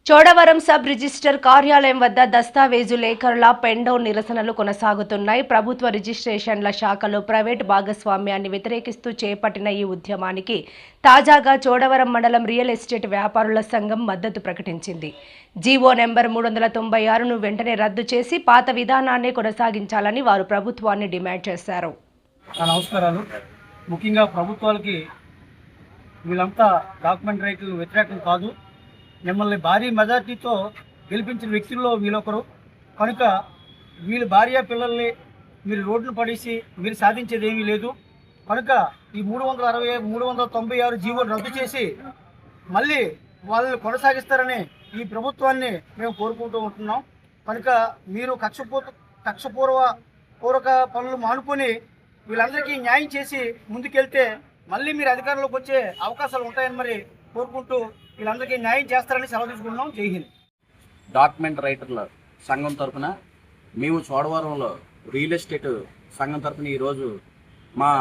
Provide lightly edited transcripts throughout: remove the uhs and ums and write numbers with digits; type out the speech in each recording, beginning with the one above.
Chodavaram sub register కార్యాలయం వద్ద దస్తావేజు లేఖరుల pen down నిరసనలు కొనసాగుతున్నాయి. ప్రభుత్వ రిజిస్ట్రేషన్ల శాఖలో ప్రైవేటు భాగస్వామ్యాన్ని వ్యతిరేకిస్తూ చేపట్టిన ఈ ఉద్యమానికి తాజాగా చోడవరం మండలం రియల్ ఎస్టేట్ వ్యాపారుల సంఘం మద్దతు ప్రకటించింది. జీవో నెంబర్ 396ను వెంటనే రద్దు చేసి పాత విధానాన్నే కొనసాగించాలని వారు ప్రభుత్వాన్ని డిమాండ్ చేశారు. నమస్కారాలు. ముఖ్యంగా ప్రభుత్వాలకి వీళ్ళంతా డాక్యుమెంట్ రైతులు వ్యతిరేకం కాదు. మిమ్మల్ని భారీ మెజార్టీతో గెలిపించిన వ్యక్తుల్లో వీళ్ళొకరు కనుక వీళ్ళ భార్య పిల్లల్ని మీరు రోడ్లు పడేసి మీరు సాధించేది ఏమీ లేదు. కనుక ఈ 396 జీవోలు రద్దు చేసి మళ్ళీ వాళ్ళని కొనసాగిస్తారని ఈ ప్రభుత్వాన్ని మేము కోరుకుంటూ ఉంటున్నాం. కనుక మీరు కక్షపూర్వక పనులు మానుకొని వీళ్ళందరికీ న్యాయం చేసి ముందుకెళ్తే మళ్ళీ మీరు అధికారంలోకి వచ్చే అవకాశాలు ఉంటాయని మరి కోరుకుంటూ వీళ్ళందరికీ న్యాయం చేస్తారని సెలవు తీసుకుంటున్నాం. జై హింద్. డాక్యుమెంట్ రైటర్ల సంఘం తరఫున మేము చోడవరంలో రియల్ ఎస్టేట్ సంఘం తరఫున ఈరోజు మా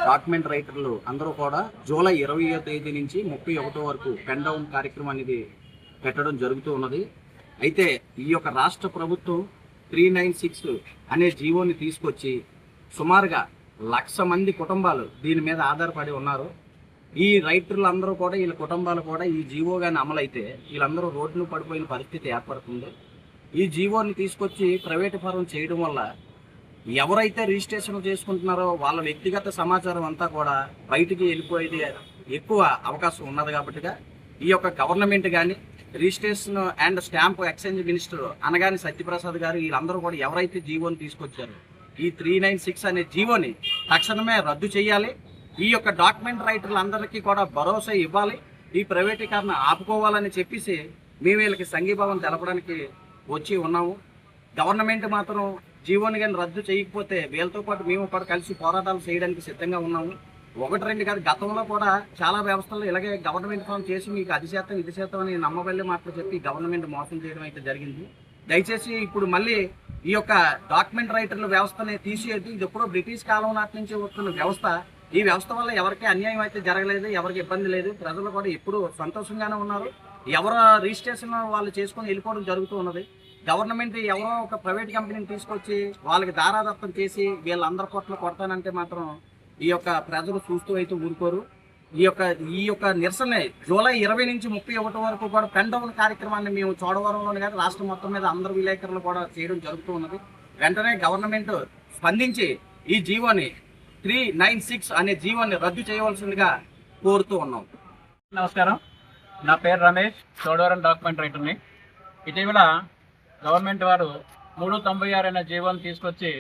డాక్యుమెంట్ రైటర్లు అందరూ కూడా జూలై 20వ తేదీ నుంచి 31 వరకు పెన్ డౌన్ కార్యక్రమం అనేది పెట్టడం జరుగుతూ ఉన్నది. అయితే ఈ యొక్క రాష్ట్ర ప్రభుత్వం 396 అనే జీవోని తీసుకొచ్చి సుమారుగా 1,00,000 మంది కుటుంబాలు దీని మీద ఆధారపడి ఉన్నారు. ఈ రైతులు అందరూ కూడా వీళ్ళ కుటుంబాలు కూడా ఈ జీవో కానీ అమలైతే వీళ్ళందరూ రోడ్లు పడిపోయిన పరిస్థితి ఏర్పడుతుంది. ఈ జీవోని తీసుకొచ్చి ప్రైవేటు పరం చేయడం వల్ల ఎవరైతే రిజిస్ట్రేషన్ చేసుకుంటున్నారో వాళ్ళ వ్యక్తిగత సమాచారం అంతా కూడా బయటికి వెళ్ళిపోయేది ఎక్కువ అవకాశం ఉన్నది. కాబట్టిగా ఈ యొక్క గవర్నమెంట్ కానీ registration and stamp exchange minister Anagani Satyaprasad garu వీళ్ళందరూ కూడా ఎవరైతే జీవోని తీసుకొచ్చారో ఈ 396 అనే జీవోని తక్షణమే రద్దు చేయాలి. ఈ యొక్క డాక్యుమెంట్ రైటర్లందరికీ కూడా భరోసా ఇవ్వాలి. ఈ ప్రైవేటీకరణ ఆపుకోవాలని చెప్పేసి మేము వీళ్ళకి సంఘీభావం తెలపడానికి వచ్చి ఉన్నాము. గవర్నమెంట్ మాత్రం జీవోని కానీ రద్దు చేయకపోతే వీళ్ళతో పాటు మేము కూడా కలిసి పోరాటాలు చేయడానికి సిద్ధంగా ఉన్నాము. 1-2 కాదు, గతంలో కూడా చాలా వ్యవస్థలు ఇలాగే గవర్నమెంట్ ఫామ్ చేసి మీకు అది శాతం ఇది శాతం అని నమ్మబల్లే మాటలు చెప్పి గవర్నమెంట్ మోసం చేయడం అయితే జరిగింది. దయచేసి ఇప్పుడు మళ్ళీ ఈ యొక్క డాక్యుమెంట్ రైటర్ల వ్యవస్థని తీసేది. ఇది ఎప్పుడో బ్రిటిష్ కాలం నాటి నుంచి వస్తున్న వ్యవస్థ. ఈ వ్యవస్థ వల్ల ఎవరికి అన్యాయం అయితే జరగలేదు, ఎవరికి ఇబ్బంది లేదు. ప్రజలు కూడా ఎప్పుడు సంతోషంగానే ఉన్నారు. ఎవరు రిజిస్ట్రేషన్ వాళ్ళు చేసుకొని వెళ్ళిపోవడం జరుగుతూ ఉన్నది. గవర్నమెంట్ ఎవరో ఒక ప్రైవేట్ కంపెనీని తీసుకొచ్చి వాళ్ళకి దారాదత్తం చేసి వీళ్ళందరి కొట్లు కొడతానంటే మాత్రం ఈ యొక్క ప్రజలు చూస్తూ అయితే ఊరుకోరు. ఈ యొక్క నిరసన జూలై 20 నుంచి 31 వరకు కూడా పెన్ డౌన్ కార్యక్రమాన్ని మేము చోడవరంలోనే కాదు రాష్ట్రం మొత్తం మీద అందరు విలేకరులు కూడా చేయడం జరుగుతూ ఉన్నది. వెంటనే గవర్నమెంట్ స్పందించి ఈ జీవోని 396 అనే జీవోని రద్దు చేయవలసిందిగా కోరుతూ ఉన్నాం. నమస్కారం, నా పేరు రమేష్, చోడవరం డాక్యుమెంట్ రైటర్ని. ఇటీవల గవర్నమెంట్ వారు 396 అనే జీవోని తీసుకొచ్చి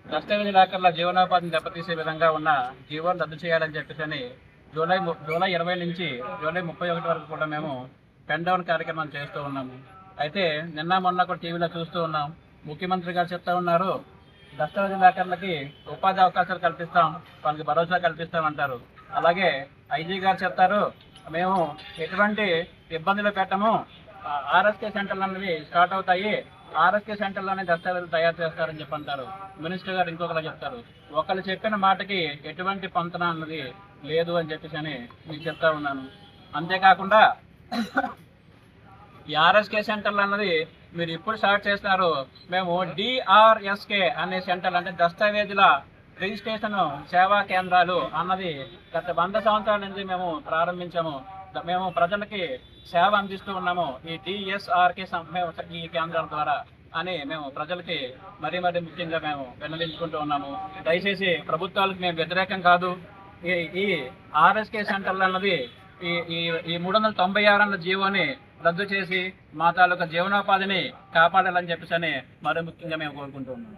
దస్తావేజీ లేఖరుల జీవనోపాధిని దెబ్బతీసే విధంగా ఉన్న జీవోని రద్దు చేయాలని చెప్పేసి జూలై 20 నుంచి జూలై 31 వరకు కూడా మేము పెన్ డౌన్ కార్యక్రమం చేస్తూ ఉన్నాము. అయితే నిన్న మొన్న కూడా టీవీలో చూస్తూ ఉన్నాం. ముఖ్యమంత్రి గారు చెప్తా ఉన్నారు దస్తావేజీ లేఖరులకి ఉపాధి అవకాశాలు కల్పిస్తాం, వాళ్ళకి భరోసా కల్పిస్తాం అంటారు. అలాగే ఐజీ గారు చెప్తారు మేము ఎటువంటి ఇబ్బందులు పెట్టము, ఆర్ఎస్కే సెంటర్లు అనేవి స్టార్ట్ అవుతాయి, ఆర్ఎస్కే సెంటర్లోనే దస్తావేజులు తయారు చేస్తారని చెప్పి అంటారు. మినిస్టర్ గారు ఇంకొకలా చెప్తారు. ఒకళ్ళు చెప్పిన మాటకి ఎటువంటి పొంతన అన్నది లేదు అని చెప్పేసి మీకు చెప్తా ఉన్నాను. అంతేకాకుండా ఈ ఆర్ఎస్కే సెంటర్లు అన్నది మీరు ఇప్పుడు స్టార్ట్ చేస్తున్నారు. మేము డిఆర్ఎస్కే అనే సెంటర్లు అంటే దస్తావేజుల రిజిస్ట్రేషన్ సేవా కేంద్రాలు అన్నది గత 100 సంవత్సరాల నుంచి మేము ప్రారంభించాము. మేము ప్రజలకి సేవ అందిస్తూ ఉన్నాము ఈ డిఎస్ఆర్కే ఈ కేంద్రాల ద్వారా అని మేము ప్రజలకి మరీ ముఖ్యంగా మేము విన్నవించుకుంటూ ఉన్నాము. దయచేసి ప్రభుత్వాలకు మేము వ్యతిరేకం కాదు. ఈ ఆర్ఎస్కే సెంటర్లు అన్నది ఈ 396 అన్న జీవోని రద్దు చేసి మా తాలూకా జీవనోపాధిని కాపాడాలని చెప్పేసి మరీ ముఖ్యంగా మేము కోరుకుంటూ ఉన్నాము.